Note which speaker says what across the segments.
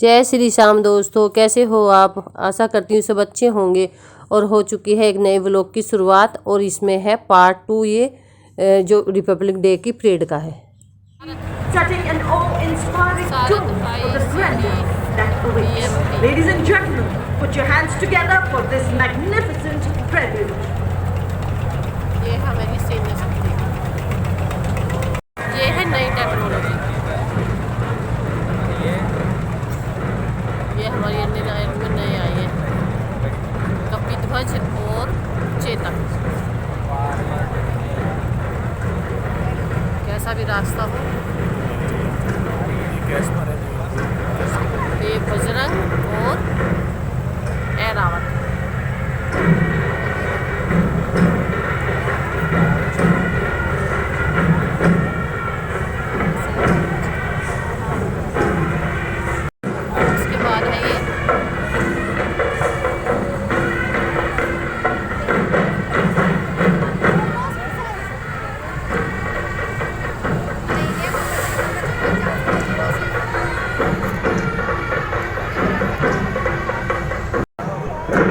Speaker 1: जय श्री श्याम दोस्तों, कैसे हो आप। आशा करती हूँ सब अच्छे होंगे। और हो चुकी है एक नए व्लॉग की शुरुआत और इसमें है पार्ट 2 ये जो रिपब्लिक डे की परेड का है।
Speaker 2: Setting an awe-inspiring tone for the grandeur that awaits. Ladies and gentlemen, put your hands together for this magnificent prelude.
Speaker 1: ये हमारी सेना शक्ति, ये है नई टेक्नोलॉजी। ये हमारी इंडियन आर्मी में नए आई है, कपिध्वज और चेतक। कैसा भी रास्ता हो, ये बजरंग और ऐरावत। उसके बाद है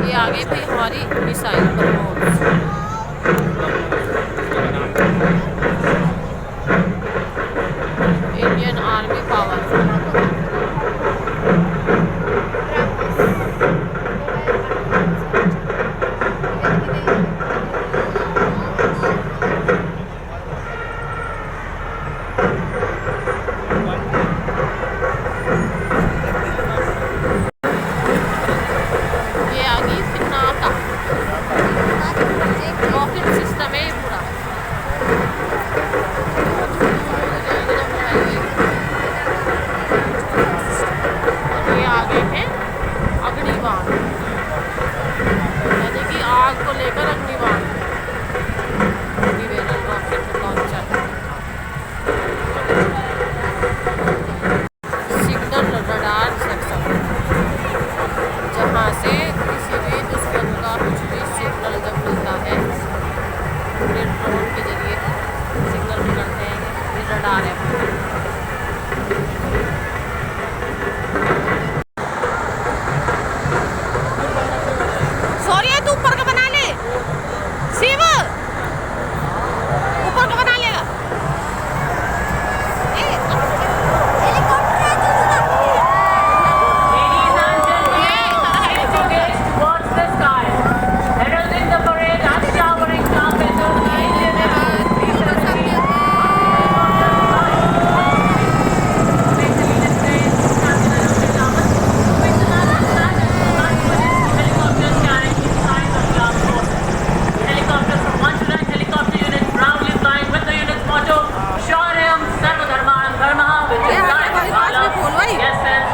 Speaker 1: ये आगे भी हमारी missile BrahMos. Indian army power.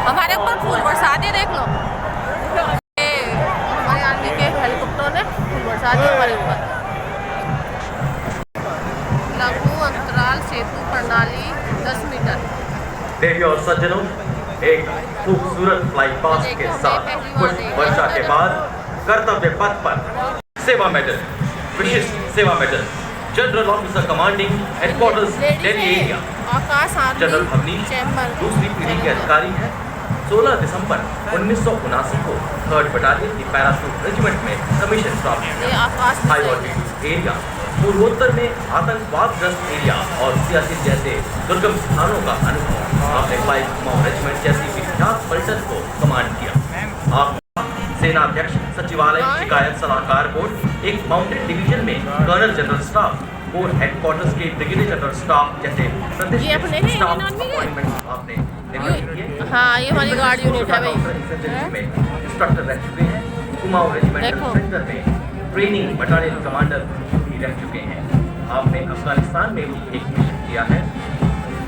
Speaker 1: हमारे ऊपर फूल बरसा दिए, देख लो। हमारे आर्मी के हेलीकॉप्टर ने फूल बरसा दिए हमारे ऊपर। लघु अंतराल सेतु प्रणाली 10 मीटर।
Speaker 3: देवी और सज्जनों, एक खूबसूरत फ्लाई पास्ट के साथ कुछ वर्षा के बाद कर्तव्य पथ पर सेवा medal, Vishisht Seva medal, general officer commanding headquarters Delhi area general Avnish दूसरी पीढ़ी के अधिकारी हैं। 16 दिसंबर 1979 को 3rd बटालियन की पैराशूट रेजिमेंट में कमीशन प्राप्त किया। हाई ऑल्टीट्यूड एरिया, पूर्वोत्तर में आतंकवादग्रस्त एरिया और सियाचिन जैसे दुर्गम स्थानों का अनुभव। आपने 5 कुमाऊं रेजिमेंट जैसी विख्यात पलटन को कमांड किया। आप सेनाध्यक्ष, सचिवालय, शिकायत सलाहकार बोर्ड, एक माउंटेड डिवीजन में colonel general staff, corps headquarters के ब्रिगेडियर जनरल स्टाफ जैसे प्रतिष्ठित स्टाफ अपॉइंटमेंट आपने निर्वहित किए।
Speaker 1: हाँ, ये हमारी गार्ड यूनिट है भाई।
Speaker 3: इंस्ट्रक्टर रह चुके हैं। कुमाऊं रेजिमेंटल सेंटर में ट्रेनिंग बटालियन कमांडर भी रह चुके हैं। आपने अफगानिस्तान में भी एक मिशन किया है।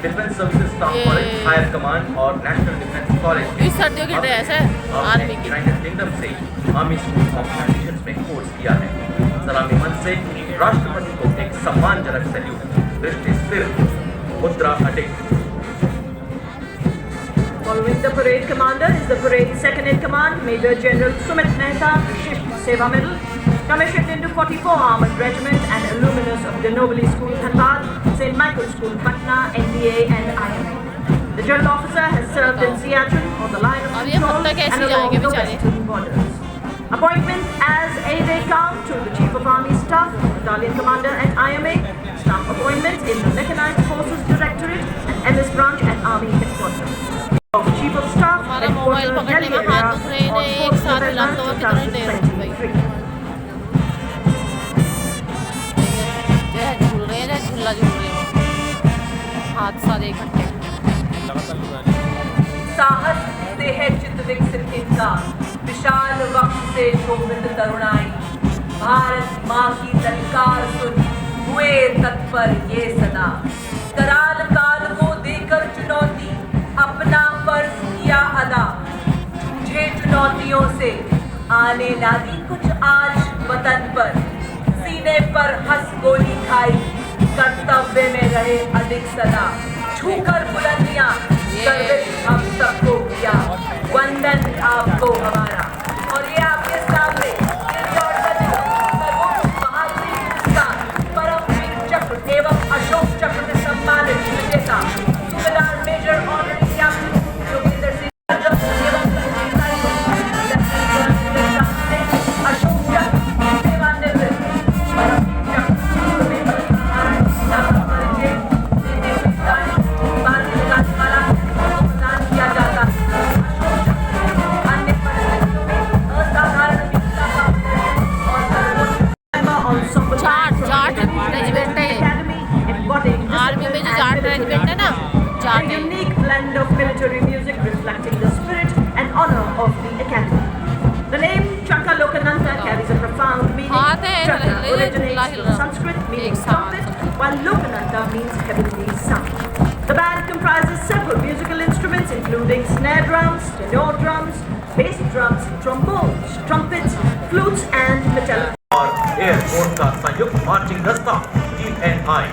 Speaker 3: Defence services staff college, higher command और नेशनल डिफेंस कॉलेज
Speaker 1: इस सर्दियों की ड्रेस है आर्मी की।
Speaker 3: यूनाइटेड किंगडम से आर्मी स्कूल ऑफ एडिशंस में कोर्स किया है। सलामी मंच से राष्ट्रपति को एक सम्मानजनक सैल्यूट। दृष्टि स्थिर, मुद्रा अडिग।
Speaker 2: Following the parade commander is the parade second in command, Major General Sumit Mehta, Vishisht Seva Medal, commissioned into 44 Armored Regiment and alumnus of Ganobali School, Dhanbad, St. Michael's School, Patna, NDA and IMA. The general officer has served in Siachen on the line of patrol
Speaker 1: तक ऐसे
Speaker 2: and
Speaker 1: ही जाएंगे
Speaker 2: along the
Speaker 1: बेचारे।
Speaker 2: western borders. Appointment as aide-de-camp to the Chief of Army Staff, Battalion Commander at IMA, staff appointments in the Mechanized Forces Directorate and MS Branch at Army Headquarters. Of Chief of Staff,
Speaker 1: हमारा mobile
Speaker 2: Headquarters
Speaker 1: पकड़ने
Speaker 2: Delhi
Speaker 1: में हाथ
Speaker 2: area
Speaker 1: दुख रहे
Speaker 2: on
Speaker 1: हैं, एक
Speaker 2: 4th
Speaker 1: साथ
Speaker 2: November
Speaker 1: हिलाते हुए कितनी देर होगी भाई।
Speaker 2: 2023.
Speaker 1: जो है झूल रहे हैं, झूला झूल रहे हैं, हाथ सारे इकट्ठे।
Speaker 4: साहस से है चित्त विकसित इनका, विशाल वक्ष से शोभित तरुणाई, भारत माँ की ललकार सुन हुए तत्पर ये सदा, कराल काल को देकर चुनौती अपना फर्ज किया अदा, जूझे चुनौतियों से आने ना दी कुछ आज वतन पर, सीने पर हंस गोली खाई कर्तव्य में रहे अधिक सदा, छूकर बुलंदियां गर्वित हम सबको किया, वंदन आपको हमारा। और ये आपके सामने सर्वोच्च महावीर हिंदुस्तान परमवीर चक्र एवं अशोक चक्र से सम्मानित विजेता subedar major honorary captain Joginder Singh एवं अशोक चक्र सेवानिवृत्त परमवीर चक्र
Speaker 1: आर्मी में जो जाट रेजिमेंट है ना, Jat
Speaker 2: A unique blend of military music reflecting the spirit and honor of the academy. The name Chaka Lokananta carries a profound meaning.
Speaker 1: हाँ, तो
Speaker 2: Chaka
Speaker 1: ले- ले-
Speaker 2: originates
Speaker 1: हिला-
Speaker 2: from Sanskrit meaning
Speaker 1: एक साथ।
Speaker 2: trumpet, while Lokananta means heavenly sound. The band comprises several musical instruments including snare drums, tenor drums, bass drums, trombones, trumpets, flutes and metallic.
Speaker 3: और airport का संयुक्त मार्चिंग दस्ता DNI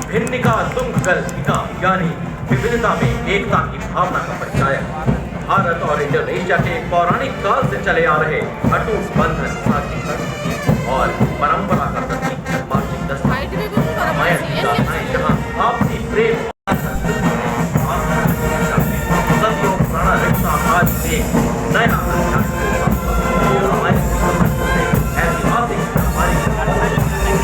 Speaker 3: भिन्निका तुंगगल्पिका यानी विविधता में एकता की भावना का परिचायक, भारत और इंडोनेशिया के पौराणिक काल से चले आ रहे अटूट बंधन साथी संस्कृति और परंपरा का प्रतीक मार्चिंग दस्ता
Speaker 1: हाइट भी बहुत बड़ा
Speaker 3: रामायण
Speaker 1: है,
Speaker 3: की
Speaker 1: ऐसे-
Speaker 3: गाथाएं जहाँ आपसी प्रेम और संस्कृति सदियों पुराना रिश्ता आज एक नया अध्यात्म रामायण ऐतिहासिक हमारी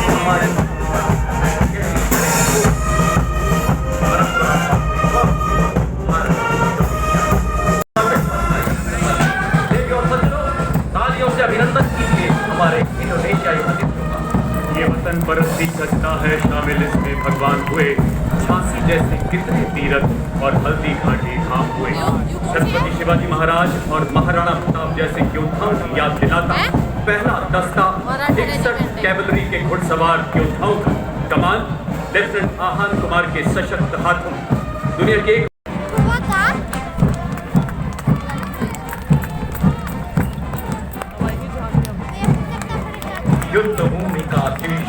Speaker 3: तालियों से अभिनंदन कीजिए हमारे इंडोनेशियाई अतिथियों का।
Speaker 5: ये वतन परस्ती सजता है, शामिल इसमें भगवान हुए, झांसी जैसे कितने तीरथ और हल्दी घाटी धाम हुए, छत्रपति शिवाजी महाराज और महाराणा प्रताप जैसे योद्धाओं की याद दिलाता पहला दस्ता 61 कैवलरी के घुड़सवार योद्धाओं का कमान लेफ्टिनेंट आहान कुमार के सशक्त हाथों दुनिया के
Speaker 3: युद्ध भूमि का शीश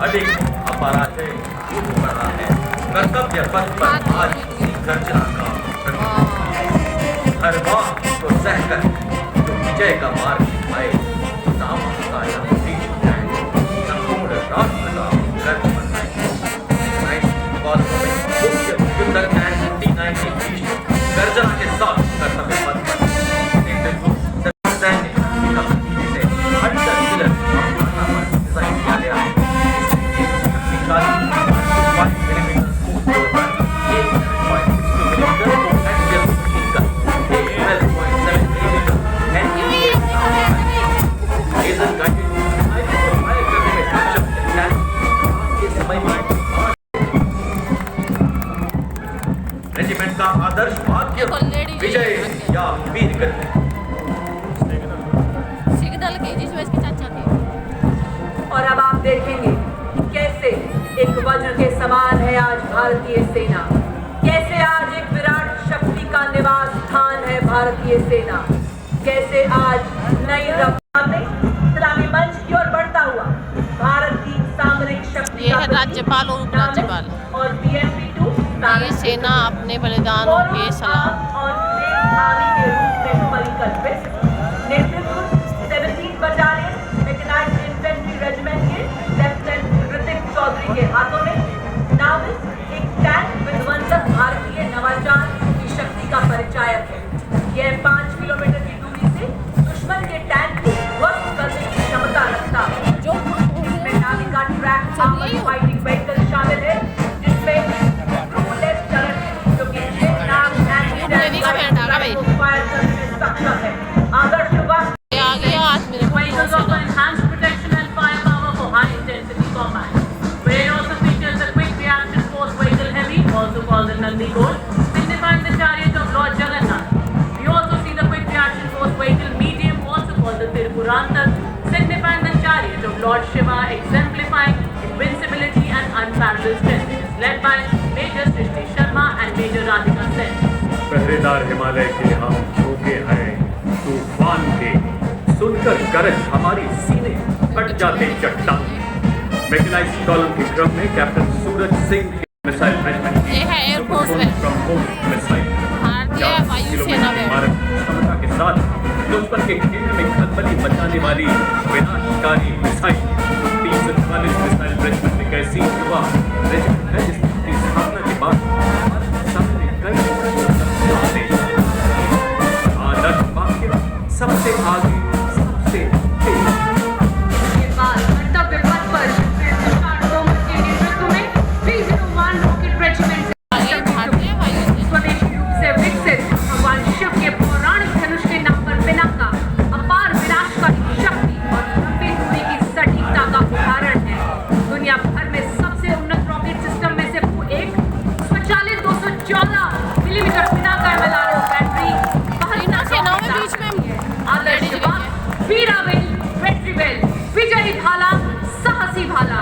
Speaker 3: अधिक अपराजय युद्ध कर रहा है, कर्तव्य पथ पर आज उसी गर्जना का प्रतीक। हर बात को सहकर जो विजय का मार्ग दिखाए, नाम का यह शीश जाए, संपूर्ण राष्ट्र का गर्व बनाए। मुख्य युद्धक T90 शीश गर्जना के साथ कर्तव्य पथ पर सैन्य रेजिमेंट का आदर्श वाक्य विजय या वीर गति।
Speaker 1: सिग्नल के जिसमें इसके चाचा थे।
Speaker 4: और अब आप देखेंगे कैसे एक वज्र के समान है आज भारतीय सेना, कैसे आज एक विराट शक्ति का निवास स्थान है भारतीय सेना, कैसे आज नई रफ्तार में सलामी मंच की ओर बढ़ता हुआ भारत की सामरिक शक्ति
Speaker 1: ये
Speaker 4: का
Speaker 1: है राज्यपाल और उपराज्यपाल।
Speaker 4: और BMP-2
Speaker 1: ये सेना अपने बलिदानों के सलाम।
Speaker 4: और आर्मी के रूप में परिकल्पित नेतृत्व 17 बटालियन मैकेनाइज्ड इन्फेंट्री रेजिमेंट के लेफ्टिनेंट ऋतिक चौधरी के हाथों में नाविक एक टैंक विध्वंसक भारतीय नवाचार की शक्ति का परिचायक है। यह 5 kilo
Speaker 2: called the Nandi Coach, signifying the chariot of Lord Jagannath. We also see the quick reaction force vehicle medium, also called the Tirpurantak, signifying the chariot of Lord Shiva, exemplifying invincibility and unparalleled strength. It is led by Major Srishti Sharma and Major Radhika Sen.
Speaker 5: पहरेदार हिमालय के हम झोंके हैं तूफान के, सुनकर गरज हमारी सीने फट जाते चट्टान। मैकेनाइज्ड कॉलम के क्रम में कैप्टन सूरज सिंह के मिसाइल रेजिमेंट
Speaker 6: ये है एयरफोर्स में
Speaker 5: मिसाइल
Speaker 6: भारतीय वायुसेना में
Speaker 5: क्षमता के साथ दुश्मन के घेरे में खलबली मचाने वाली विनाशकारी मिसाइल 344 मिसाइल रेजिमेंट एक ऐसी युवा रेजिमेंट है जिसकी स्थापना के बाद भारत सामने कई आदर्श वाक्य सबसे आगे सबसे तेज।
Speaker 2: ये बात कर्तव्य पथ पर तुषार तोमर के नेतृत्व में 301 रॉकेट रेजिमेंट
Speaker 6: आगे भारतीय वायुसेना
Speaker 2: स्वदेशी रूप से विकसित भगवान शिव के पौराणिक धनुष के नाम पर पिनाका अपार विनाशकारी शक्ति और लंबी दूरी की सटीकता का उदाहरण है। दुनिया भर में सबसे उन्नत रॉकेट सिस्टम में से वो एक स्वचालित 214 मिलीमीटर पिनाका MLRS बैटरी
Speaker 6: तीनों सेनाओं में बीच में
Speaker 2: आदर्श जवान वीरावेल वेट्रीवेल विजयी भाला साहसी भाला।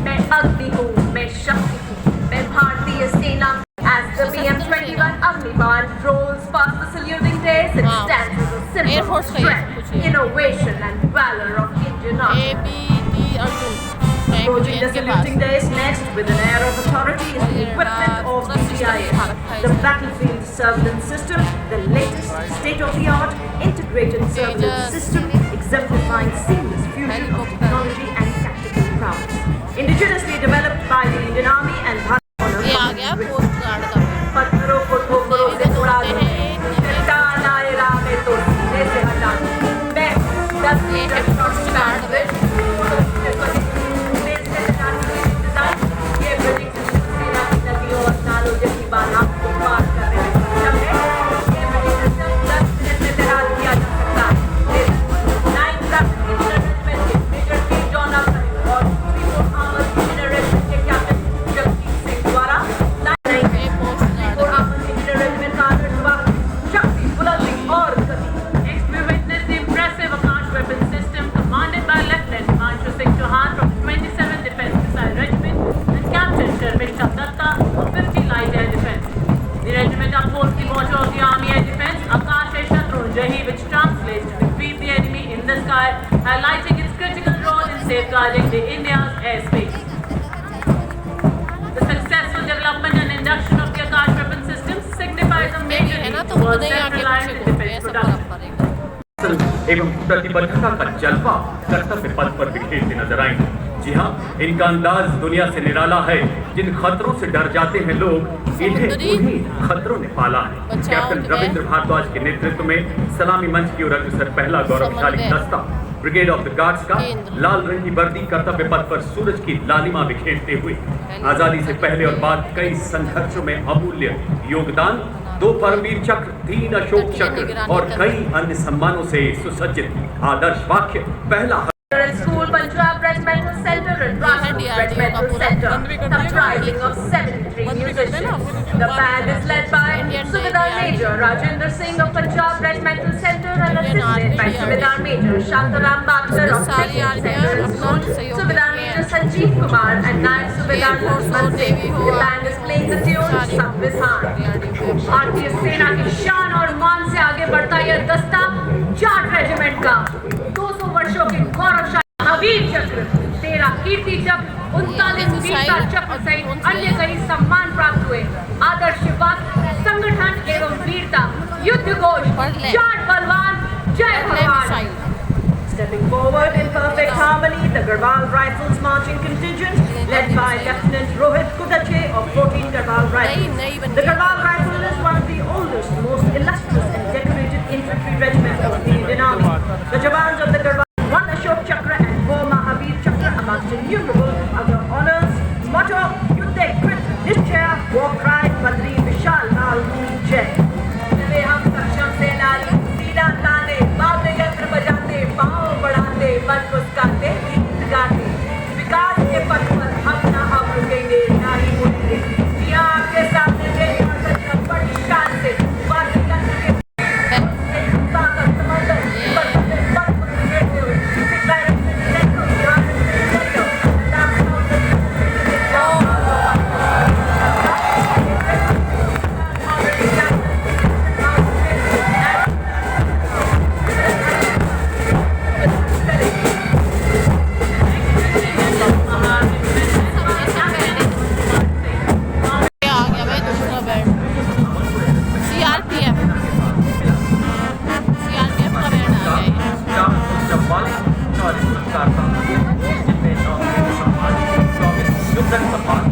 Speaker 2: मैं अग्नि हूँ, मैं शक्ति हूँ, मैं भारतीय सेना। As the BM-21 Agnibaar rolls past the saluting days, it
Speaker 6: Wow.
Speaker 2: stands as a symbol
Speaker 6: Air
Speaker 2: of
Speaker 6: Force का ये
Speaker 2: strength,
Speaker 6: कुछ है।
Speaker 2: innovation and valor of Indian Army.
Speaker 6: ABD Arjun tank
Speaker 2: Approaching the
Speaker 6: के पास
Speaker 2: saluting days next with an air of authority is the equipment of DCIS, the battlefield surveillance system, the latest state-of-the-art integrated surveillance system exemplifying seamless fusion of technology and tactical prowess. Indigenously developed by the Indian Army and Bharat
Speaker 6: ये आ गया coast guard का
Speaker 2: पत्थरों को ठोकरों से उड़ा दो, चट्टान आए राह में तो सीने से हटा दो। मैं 10 मीटर शॉर्ट गार्ड में ये बड़ी सेना की नदियों और नालों जैसी बाधाओं को पार करने में सक्षम है। ये बड़ी सिस्टम 10 मिनट में तैयार किया जा सकता है। 9th Rapid Inner Regiment के मेजर के जॉन अब्राहम और 3 आर्मर्ड इंजीनियर रेजिमेंट के कैप्टन जगजीत सिंह द्वारा highlighting its critical role in safeguarding the India's airspace. The successful development and induction of the Akash weapon system signifies a major
Speaker 6: है ना
Speaker 2: leap
Speaker 6: तो
Speaker 2: towards
Speaker 6: खुद ही आके
Speaker 2: self-reliance
Speaker 6: पीछे
Speaker 2: in
Speaker 6: घूमते
Speaker 2: defense
Speaker 6: ऐसा
Speaker 2: production.
Speaker 6: फर्क पड़ेगा।
Speaker 5: एवं प्रतिबद्धता का जलवा कर्तव्य पथ पर बिखेरते नजर आएंगे। जी हाँ, इनका अंदाज दुनिया से निराला है। जिन खतरों से डर जाते हैं लोग, इन्हें उन्हीं खतरों ने पाला है। कैप्टन रविंद्र भारद्वाज के नेतृत्व में सलामी मंच की ओर अग्रसर पहला गौरवशाली दस्ता ब्रिगेड ऑफ द गार्ड्स का लाल रंग की वर्दी कर्तव्य पथ पर सूरज की लालिमा बिखेरते हुए आजादी से पहले और बाद कई संघर्षों में अमूल्य योगदान, 2 परमवीर चक्र, 3 अशोक चक्र और कई अन्य सम्मानों से सुसज्जित आदर्श वाक्य पहला
Speaker 2: School Punjab Regimental Center and Rajput Regimental Center, comprising of 73 musicians. The band is led by Subedar Major Rajendra Singh of Punjab Regimental Center and assisted by Subedar Major Shantaram Bhatkar of Cricket Center School, Subedar Major Sanjeev Kumar and Nayak Subedar Lakshman Singh. The band is playing the tune Samvidhan. भारतीय सेना की शान और मान से आगे बढ़ता यह दस्ता जाट रेजिमेंट का 200 वर्षों के गौरवशाली महावीर चक्र, 13 कीर्ति चक्र, 39 वीरता चक्र सहित अन्य कई सम्मान प्राप्त हुए। आदर्श वाक्य, संगठन एवं वीरता, युद्ध घोष, जाट बलवान, जय भगवान। Stepping forward in perfect harmony, the Garhwal Rifles marching contingent, led by Lieutenant Rohit Kudache of 14 Garhwal Rifles. The Garhwal Rifle is one of the oldest, most illustrious and decorated infantry regiments of the Indian Army. The Jawans of the Garhwal won Ashok Chakra and 4 Mahavir Chakra amongst innumerable other honors. Motto, Yuddhe Krit Nishchaya, War Cry, Badri Vishal Lal Ki Jai. वे हम सक्षम सेनानी, सीना ताने, बाबे यंत्र बजाते, पाँव बढ़ाते, मन मुस्काते, गीत गाते। विकास के पथ पर हम ना अब रुकेंगे, ना ही मुड़ेंगे।
Speaker 4: आपके सामने मेरी और सच्चा बड़ी शान से वादी तंत्र के ताकत समंदर बरकते बर्फ गिरते हुए सितारे देखो ध्यान से देखो नाम
Speaker 6: ये आ गया भाई दूसरा बैंड सीआरपीएफ का बैंड आ गया
Speaker 3: चप्पल और पुरस्कार था जिसमें सम्मान 24 युद्धक सम्मान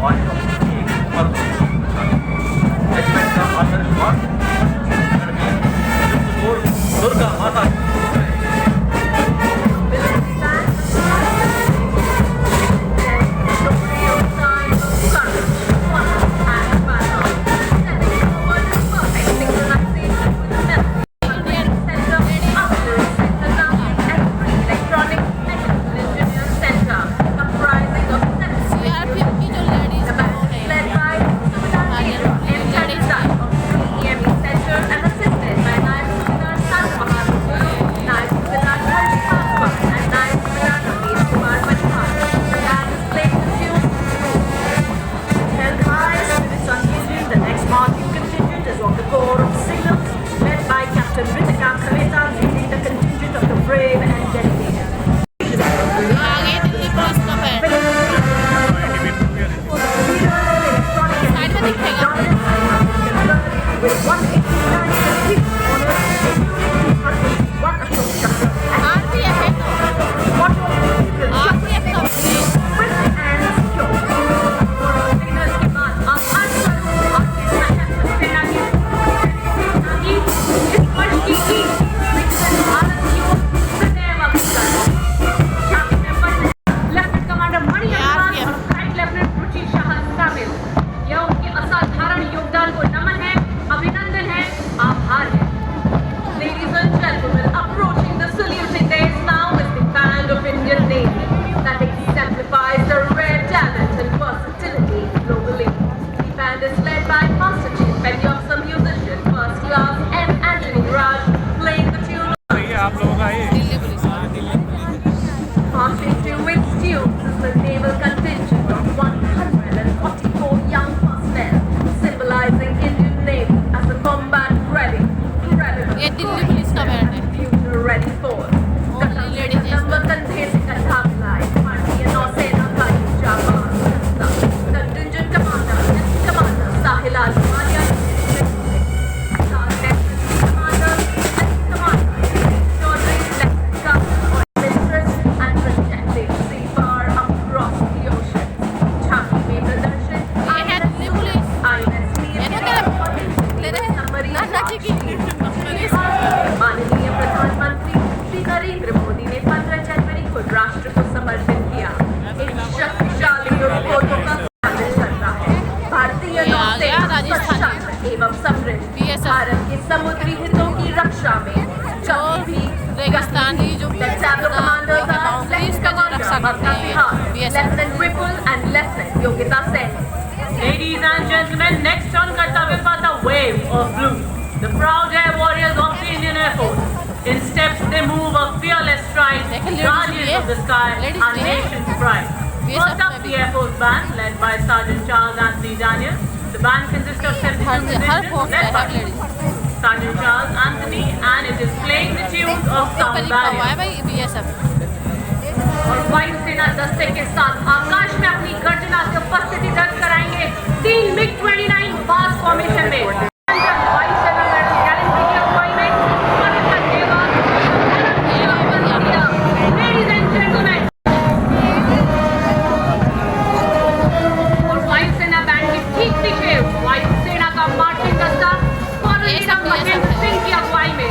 Speaker 3: और रेजिमेंट का आदर्श दुर्गा माता
Speaker 6: सीआरपीएफ की जो ladies
Speaker 2: Held high, spirits unhinging, the next marching contingent is of the Corps of Signals, led by Captain Ritika Kaveta, leading the contingent of the brave and dedicated.
Speaker 6: आ गई दिल्ली पुलिस का band side में दिखेगा
Speaker 2: With 189 complete honors, one Ashok Chakra,
Speaker 6: RPF है तो
Speaker 2: one of
Speaker 6: RPF का
Speaker 2: swift and secure.
Speaker 4: Signal के बाद आप हर तरफ आपके सशस्त्र सेना की इस वर्ष की विकसित भारत की ओर सदैव अग्रसर शामिल मेंबर लेफ्टिनेंट कमांडर मणि अग्रवाल और फ्लाइट लेफ्टिनेंट रुचि शाह शामिल। यह उनके असाधारण योगदान को नमन है, अभिनंदन है, आभार है। Ladies and gentlemen, approaching the saluting days now is the band of Indian Navy that exemplifies the rare talent and versatility globally. The band is led by Master Chief Penyopsam musician, first class M. Anthony Raj, playing the tune
Speaker 6: Delhi police
Speaker 4: marching to its tunes is the naval contingent of 144 young personnel, symbolizing Indian Navy as a combat-ready, credible,
Speaker 6: ये Delhi police का band है
Speaker 4: future-ready force.
Speaker 6: ladies and
Speaker 4: number कंधे से कंधा मिलाए, भारतीय नौसेना का ये जाबाज दस्ता, contingent commander Sahil आलमालिया, commander Chaudhry Lieutenant Colonel mistress and protecting seafar across the ocean. झांकी में प्रदर्शन
Speaker 6: ये है दिल्ली पुलिस
Speaker 4: INS
Speaker 6: ये तो ले रहे नाची की
Speaker 4: माननीय प्रधानमंत्री श्री नरेंद्र मोदी ने 15 जनवरी को राष्ट्र को समर्पित किया। इन शक्तिशाली उपग्रहों का स्वागत करता है भारतीय
Speaker 6: ये आ गया
Speaker 4: नौसेना
Speaker 6: राजस्थान।
Speaker 4: सशक्त एवं समृद्ध
Speaker 6: BSF
Speaker 4: भारत के समुद्री हितों की रक्षा में
Speaker 6: जो
Speaker 4: जब भी
Speaker 6: रेगिस्तानी जो
Speaker 4: कमांडर्स
Speaker 6: बाउंड्रीज का जो रक्षा करते हैं BSF
Speaker 4: lieutenant Vipul and lieutenant योग्यता सैनिक।
Speaker 2: Ladies and gentlemen, next on Kartavya Pata Wave of Blue, the proud air warriors of the Indian Air Force. In steps they move a fearless stride,
Speaker 6: Ladies
Speaker 2: guardians of the sky,
Speaker 6: Ladies
Speaker 2: our nation's pride. First up, the Air Force Band, led by Sergeant Charles Anthony Daniel. The band consists of 72
Speaker 6: her
Speaker 2: musicians,
Speaker 6: force
Speaker 2: led
Speaker 6: है
Speaker 2: by
Speaker 6: ladies
Speaker 2: Sergeant Charles Anthony, and it is playing the tunes of
Speaker 6: तो
Speaker 2: Sound
Speaker 6: लिखा हुआ है
Speaker 2: Barrier.
Speaker 6: भाई BSF
Speaker 4: और वायुसेना दस्ते के साथ आकाश में अपनी गर्जना से उपस्थिति दर्ज कराएंगे 3 MiG-29 फास्ट फॉर्मेशन में। वायुसेना गैलेंट्री की अगुवाई में स्वागत धन्यवाद। Ladies and gentlemen, और वायुसेना बैंड के ठीक पीछे वायुसेना का मार्चिंग दस्ता कॉर्नर महेंद्र सिंह की अगुवाई में।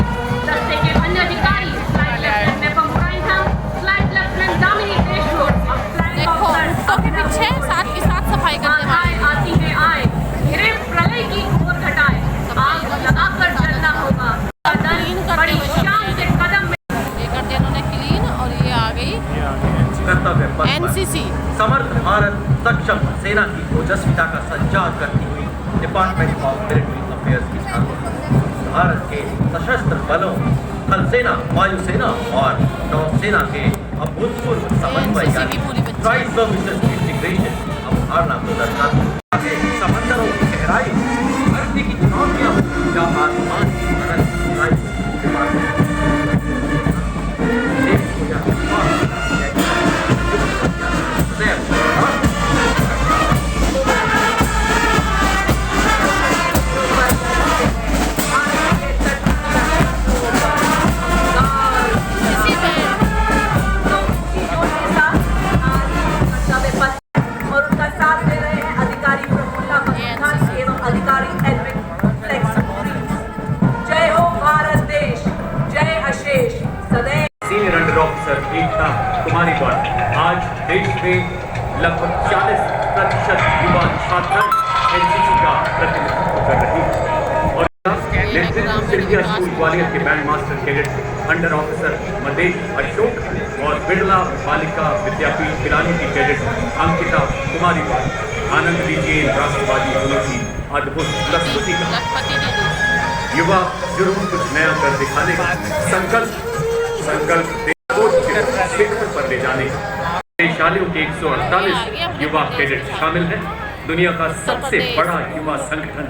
Speaker 4: दस्ते के अन्य अधिकारी फ्लाइट लेफ्टिनेंट नेपम ब्राइंथम, फ्लाइट लेफ्टिनेंट दामिनी देशमुख और फ्लाइट
Speaker 6: देखो
Speaker 4: ऑफिसर
Speaker 6: तो के पीछे साथ के साथ सफाई करने वाले
Speaker 4: आती है आए घिरे प्रलय की ओर घटाए आग लगाकर जलना होगा।
Speaker 6: क्लीन करते
Speaker 4: बड़ी
Speaker 6: हुए
Speaker 4: शान से कदम में
Speaker 6: ये करते इन्होंने क्लीन और ये आ गई
Speaker 3: कर्तव्य पथ पर
Speaker 6: एनसीसी
Speaker 3: समर्थ भारत सक्षम सेना की ओजस्विता का संचार करती हुई डिपार्टमेंट ऑफ मिलिट्री अफेयर्स की छात्रों भारत के सशस्त्र बलों, थल सेना, वायुसेना और नौसेना के अभूतपूर्व समन्वयकारी ट्राई सर्विसेज इंटीग्रेशन अवधारणा को दर्शाती है। समंदरों की गहराई, धरती की चुनौतियां या आसमान की अनंत ऊंचाई
Speaker 5: सीनियर अंडर ऑफिसर एकता कुमारी द्वारा आज देश में लगभग 40% युवा छात्र एनसीसी का प्रतिनिधित्व कर रही है और लेफ्टिनेंट सिंधिया स्कूल ग्वालियर के band master cadet under officer Madesh Ashok और बिरला बालिका विद्यापीठ पिलानी की कैडेट अंकिता कुमारी द्वारा आनंद लीजिए राष्ट्रवादी गुणों की अद्भुत प्रस्तुति का युवा जुर्म कुछ नया कर दिखाने का संकल्प शिखर पर ले जाने देशालियों के 148 युवा कैडेट शामिल हैं। दुनिया का सबसे बड़ा युवा संगठन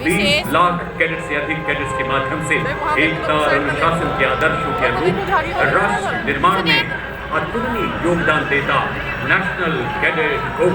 Speaker 5: 20 लाख कैडेट से अधिक कैडेट्स के माध्यम से एकता और अनुशासन के आदर्शों के अनुरूप राष्ट्र निर्माण में अतुलनीय योगदान देता national cadet corps.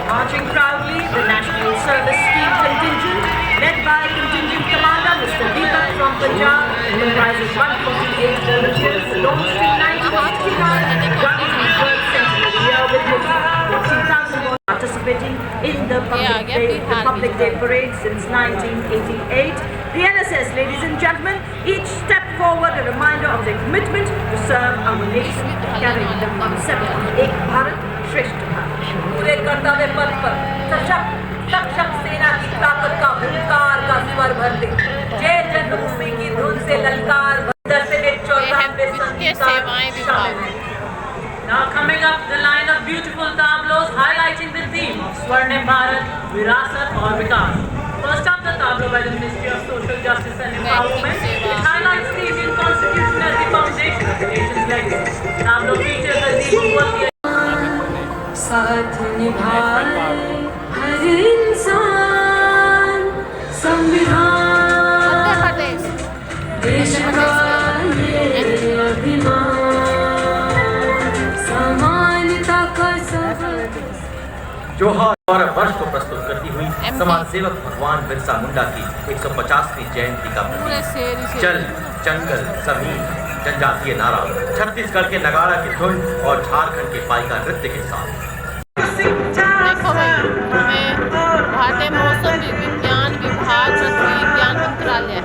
Speaker 2: Marching proudly, the National Service Field Contingent, led by Contingent Commander Mr. Deepak from Punjab, comprises 148 volunteers launched in 1969, running the 12th centenary year with nearly 40,000 participating in the Republic Day Parade since 1988. The NSS, ladies and gentlemen, each step forward a reminder of their commitment to serve our nation, carrying the concept of Ek Bharat, Shresth Bharat.
Speaker 4: पूरे कर्तव्य पथ पर सक्षम सेना की ताकत का हुंकार का स्वर भर दे। जय जन्मभूमि की धुन से ललकार
Speaker 2: Now coming up the line of beautiful tableaus highlighting the theme of Swarnim Bharat, Virasat aur Vikas. First up, the tableau by the Ministry of Social Justice and Empowerment. It highlights the Indian Constitution as the foundation of the nation's legacy. Tableau features a deep
Speaker 7: साथ निभाए हर इंसान संविधान देश का ये अभिमान समानता का सफर।
Speaker 3: जोहार और वर्ष को प्रस्तुत करती हुई समाज सेवक भगवान बिरसा मुंडा की 150वीं जयंती का प्रतीक जल जंगल जमीन जनजातीय नारा, छत्तीसगढ़ के नगाड़ा की धुन और झारखंड के पाइका नृत्य के साथ।
Speaker 6: देखो भाई, हमें भारतीय मौसम विज्ञान विभाग पृथ्वी विज्ञान मंत्रालय।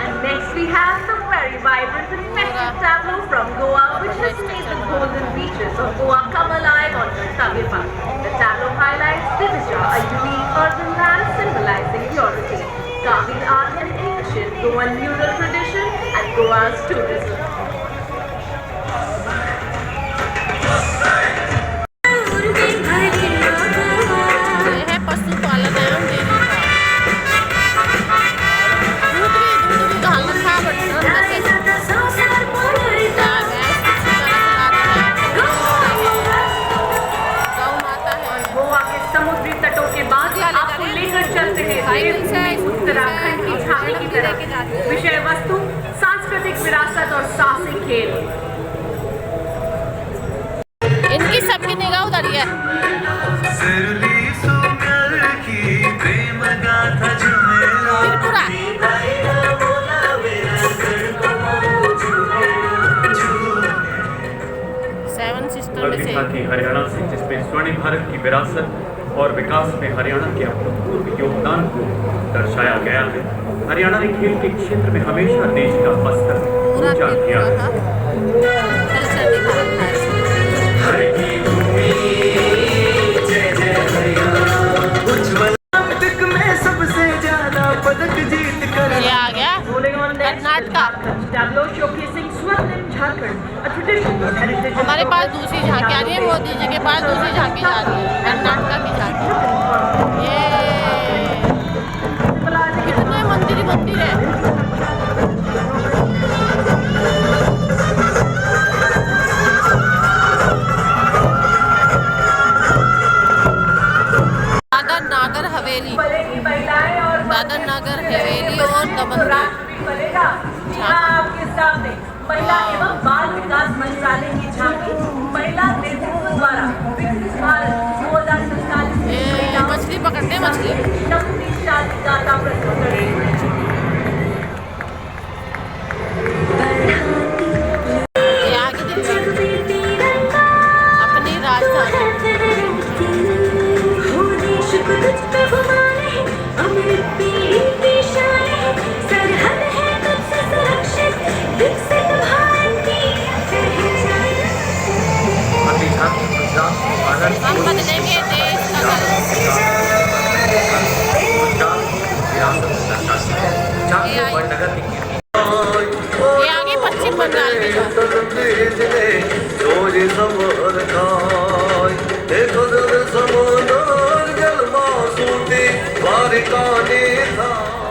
Speaker 2: And next we have the very vibrant and festive tableau from Goa, which has made the golden beaches of Goa come alive on Kartavya Path. The tableau highlights Divija, a unique urban land symbolizing purity, carving art and ancient Goan mural tradition and Goa's tourism. Uttarakhand की झांकी की तरफ विषय वस्तु सांस्कृतिक विरासत और साहसिक खेल।
Speaker 6: इनकी सबकी निगाह उधर है। त्रिपुरा सेवन सिस्टर में से
Speaker 5: हरियाणा से, जिसमें स्वर्णिम भारत की विरासत और विकास में हरियाणा के अभूतपूर्व योगदान को दर्शाया गया है। हरियाणा ने खेल के क्षेत्र में हमेशा देश का स्तर ऊंचा किया है।
Speaker 6: ये आ गया कर्नाटका। हमारे पास दूसरी झांकी आ रही है, मोदी जी के पास दूसरी झांकी जा रही है। हवेली,
Speaker 4: बनेगी महिलाएं और
Speaker 6: दादर नगर हवेली और दमन दीव।
Speaker 4: राष्ट्र भी बनेगा। यहाँ आपके सामने महिला एवं बाल विकास मंत्रालय की झांकी महिला नेतृत्व द्वारा विकसित भारत 2047
Speaker 6: ये मछली पकड़ते मछली।
Speaker 4: शक्तिशाली गाथा प्रस्तुत करेगी।
Speaker 6: ये आगे देखिए अपनी राजधानी
Speaker 3: अगली झांकी गुजरात आनंद
Speaker 6: हम बदलेंगे देश का
Speaker 3: झांकी वडनगर की कीर्ति
Speaker 6: ये आगे पश्चिम बंगाल में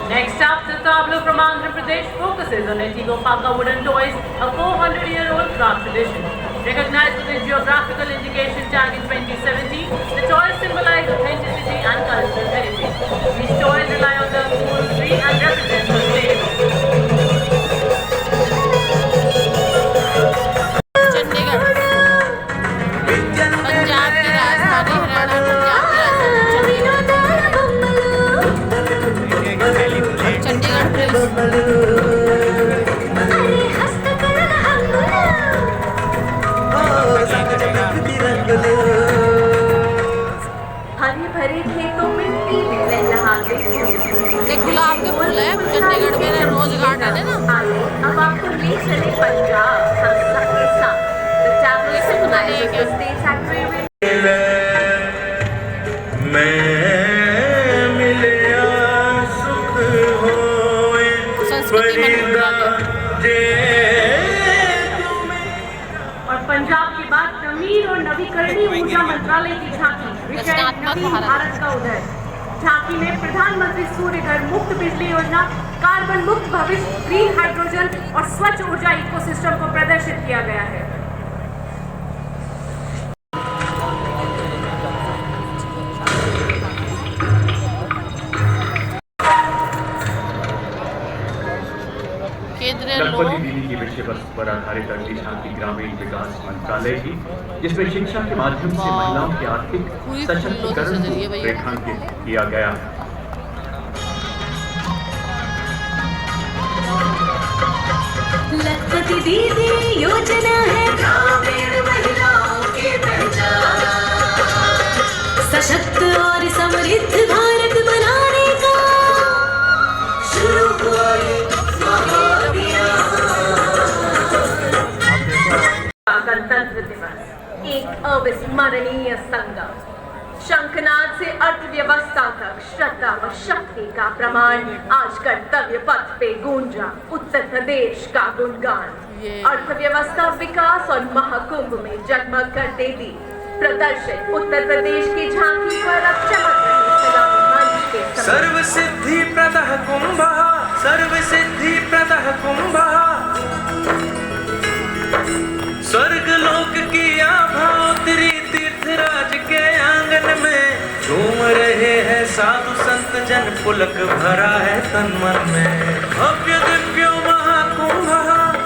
Speaker 2: Next up, the tableau from Andhra Pradesh focuses on Etigo Paka wooden toys, a 400-year-old craft tradition. Recognized with its geographical indication tag in 2017, the toys symbolize authenticity and cultural heritage. These toys rely on the cool tree and represent the state.
Speaker 6: Chandigarh Punjab की राजधानी, हरियाणा पंजाब की राजधानी Chandigarh police.
Speaker 4: हरे भरे खेतों में ईद लहलहाते
Speaker 6: ये गुलाब के फूल है, चंडीगढ़ में रोज गार्डन है ना।
Speaker 4: आइए अब आपको ले चले पंजाब हम सबके साथ। The tableau symbolizes the state's agricultural
Speaker 6: संस्कृति मंत्रालय।
Speaker 2: और पंजाब के बाद नवीन और नवीकरणीय ऊर्जा मंत्रालय की झांकी विषय
Speaker 6: रचनात्मक
Speaker 2: नवीन
Speaker 6: भारत।
Speaker 2: भारत का उदय। झांकी में प्रधानमंत्री सूर्य घर मुक्त बिजली योजना, कार्बन मुक्त भविष्य, ग्रीन हाइड्रोजन और स्वच्छ ऊर्जा इकोसिस्टम को प्रदर्शित किया गया है।
Speaker 6: केंद्रीय
Speaker 5: गणपति
Speaker 6: लोक
Speaker 5: दीदी की विषय वस्तु पर आधारित अगली झांकी ग्रामीण विकास मंत्रालय की, जिसमें शिक्षा के माध्यम से महिलाओं के आर्थिक
Speaker 6: पूरी फूलों से
Speaker 5: सशक्तिकरण
Speaker 6: सजी है
Speaker 5: को
Speaker 6: भैया।
Speaker 5: रेखांकित किया गया।
Speaker 7: लखपति दीदी योजना है ग्रामीण महिलाओं की पहचान, सशक्त और समृद्ध भारत बनाने का शुरू हुआ ये महाअभियान।
Speaker 2: गणतंत्र दिवस एक अविस्मरणीय संगम। शंखनाद से अर्थव्यवस्था तक श्रद्धा व शक्ति का प्रमाण आज कर्तव्य पथ पे गूंजा उत्तर प्रदेश का गुणगान। अर्थव्यवस्था विकास और महाकुंभ में जगमग करते दी प्रदर्शित उत्तर प्रदेश की झांकी पर अब चमक रही सलामी मंच के समय।
Speaker 8: सर्व सिद्धि प्रदः कुंभ, सर्व सिद्धि प्रदः कुंभ, स्वर्ग लोक की आभा उतरी तीर्थराज के आंगन में, झूम रहे हैं साधु संत जन, पुलक भरा है तन मन में। भव्य दिव्यो महाकुंभ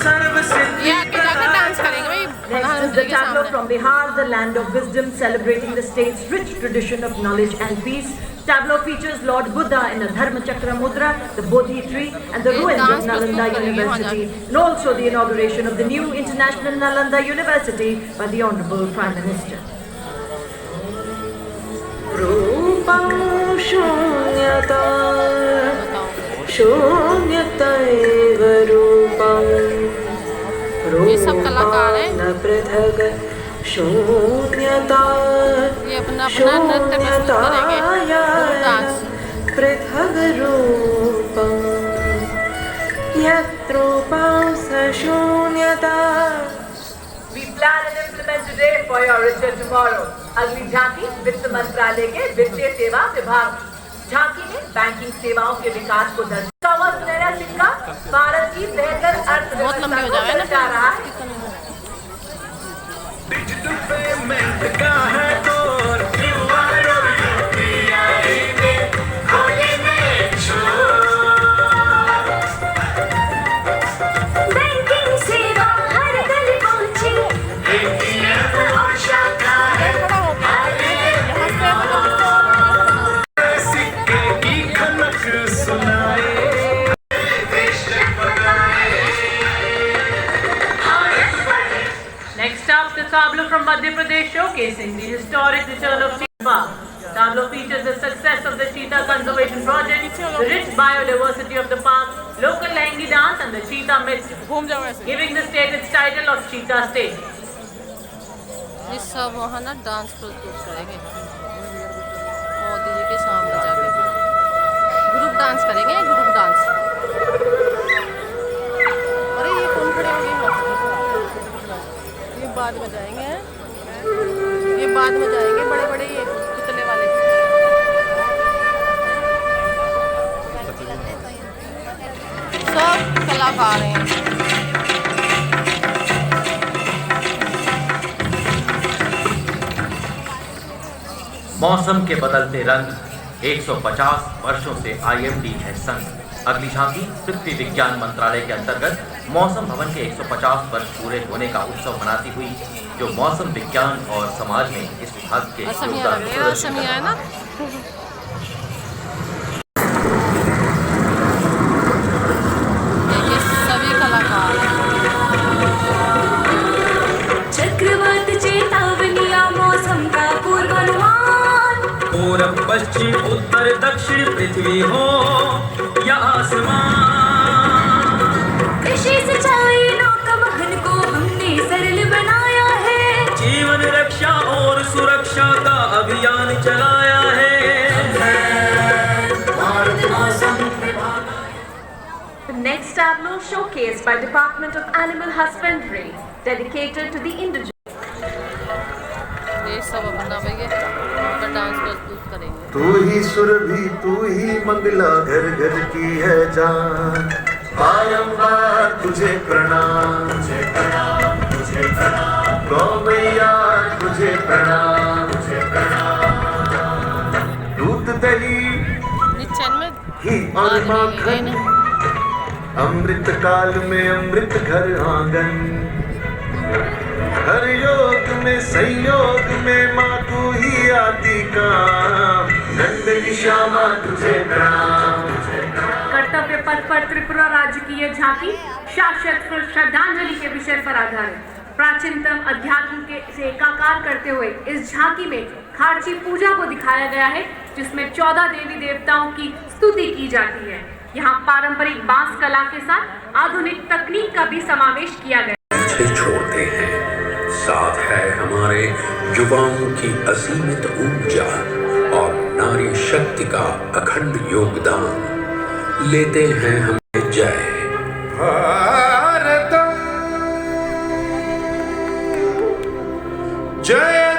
Speaker 8: सर्व सिद्धि
Speaker 6: ये आगे जाकर डांस करेंगे भाई
Speaker 2: Next is
Speaker 6: प्रधानमंत्री
Speaker 2: the
Speaker 6: के
Speaker 2: tableau
Speaker 6: सामने।
Speaker 2: from Bihar, the land of wisdom, celebrating the state's rich tradition of knowledge and peace. Tableau features Lord Buddha in a Dharma Chakra mudra, the Bodhi tree, and the ruins of Nalanda University, and also the inauguration of the new International Nalanda University by the Honorable Prime Minister.
Speaker 7: रूपं शून्यता शून्यतैव रूपं,
Speaker 6: ये सब कलाकार हैं।
Speaker 7: न पृथक् शून्यता
Speaker 6: ये अपना अपना नृत्य प्रस्तुत करेंगे, ग्रुप डांस।
Speaker 7: पृथग् रूपं यत् रूपं स शून्यता।
Speaker 4: We plan and implement today for your richer tomorrow. अगली झांकी वित्त मंत्रालय के वित्तीय सेवा विभाग की। झांकी में बैंकिंग सेवाओं के विकास को दर्शाता हुआ सुनहरा सिक्का भारत की बेहतर
Speaker 6: बहुत लंबे हो
Speaker 4: अर्थव्यवस्था
Speaker 6: जाए
Speaker 4: को
Speaker 6: ना
Speaker 4: दर्शा रहा है।
Speaker 8: डिजिटल पेमेंट का है दौर, क्यूआर और UPI में
Speaker 2: tableau from Madhya Pradesh showcasing the historic return of cheetah. Tableau features the success of the cheetah conservation project, the rich biodiversity of the park, local Langi dance and the cheetah myth, giving the state its title of Cheetah State.
Speaker 6: ये सब वहाँ ना dance प्रस्तुत करेंगे मोदी जी के सामने जाके group dance करेंगे ग्रुप डांस। अरे ये कौन खड़े होंगे यहाँ? ये बाद में जाएंगे, ये बाद में जाएंगे बड़े बड़े ये पुतले वाले। सब कलाकार हैं।
Speaker 3: मौसम के बदलते रंग 150 वर्षों से IMD है संग। अगली झांकी पृथ्वी विज्ञान मंत्रालय के अंतर्गत मौसम भवन के 150 वर्ष पूरे होने का उत्सव मनाती हुई, जो मौसम विज्ञान और समाज में इस विभाग के योगदान को प्रदर्शित करता है।
Speaker 6: ना ये सभी कलाकार
Speaker 7: चक्रवात चेतावनिया मौसम का पूर्वानुमान।
Speaker 8: पूरब पश्चिम उत्तर दक्षिण पृथ्वी हो या आसमान,
Speaker 7: कृषि सिंचाई नौका वहन को हमने सरल बनाया है।
Speaker 8: जीवन रक्षा और सुरक्षा का अभियान चलाया है।
Speaker 7: भारत मौसम
Speaker 2: The next tableau showcased by Department of Animal Husbandry, dedicated to the indigenous.
Speaker 6: ये सब अपना भैया डांस प्रस्तुत करेंगे।
Speaker 9: तू ही सुरभि तू ही मंगला घर घर की है जान, बारंबार तुझे प्रणाम, तुझे प्रणाम, तुझे प्रणाम, गौ मैया तुझे प्रणाम, तुझे प्रणाम। दूध दही
Speaker 6: निन्यानवे
Speaker 9: घी और माखन, अमृत काल में अमृत घर आंगन, हर योग में संयोग में माँ तू ही आती काम, नंद की श्यामा तुझे प्रणाम, तुझे प्रणाम।
Speaker 2: कर्तव्य पथ पर त्रिपुरा राज्य की यह झांकी शाश्वत श्रद्धांजलि के विषय पर आधारित प्राचीनतम अध्यात्म के से एकाकार करते हुए इस झांकी में खारची पूजा को दिखाया गया है, जिसमें 14 देवी देवताओं की स्तुति की जाती है। यहाँ पारंपरिक बांस कला के साथ आधुनिक तकनीक का भी समावेश किया गया।
Speaker 10: छोड़ते हैं, साथ है हमारे युवाओं की असीमित ऊर्जा और नारी शक्ति का अखंड योगदान। लेते हैं हम जय भारतम, जय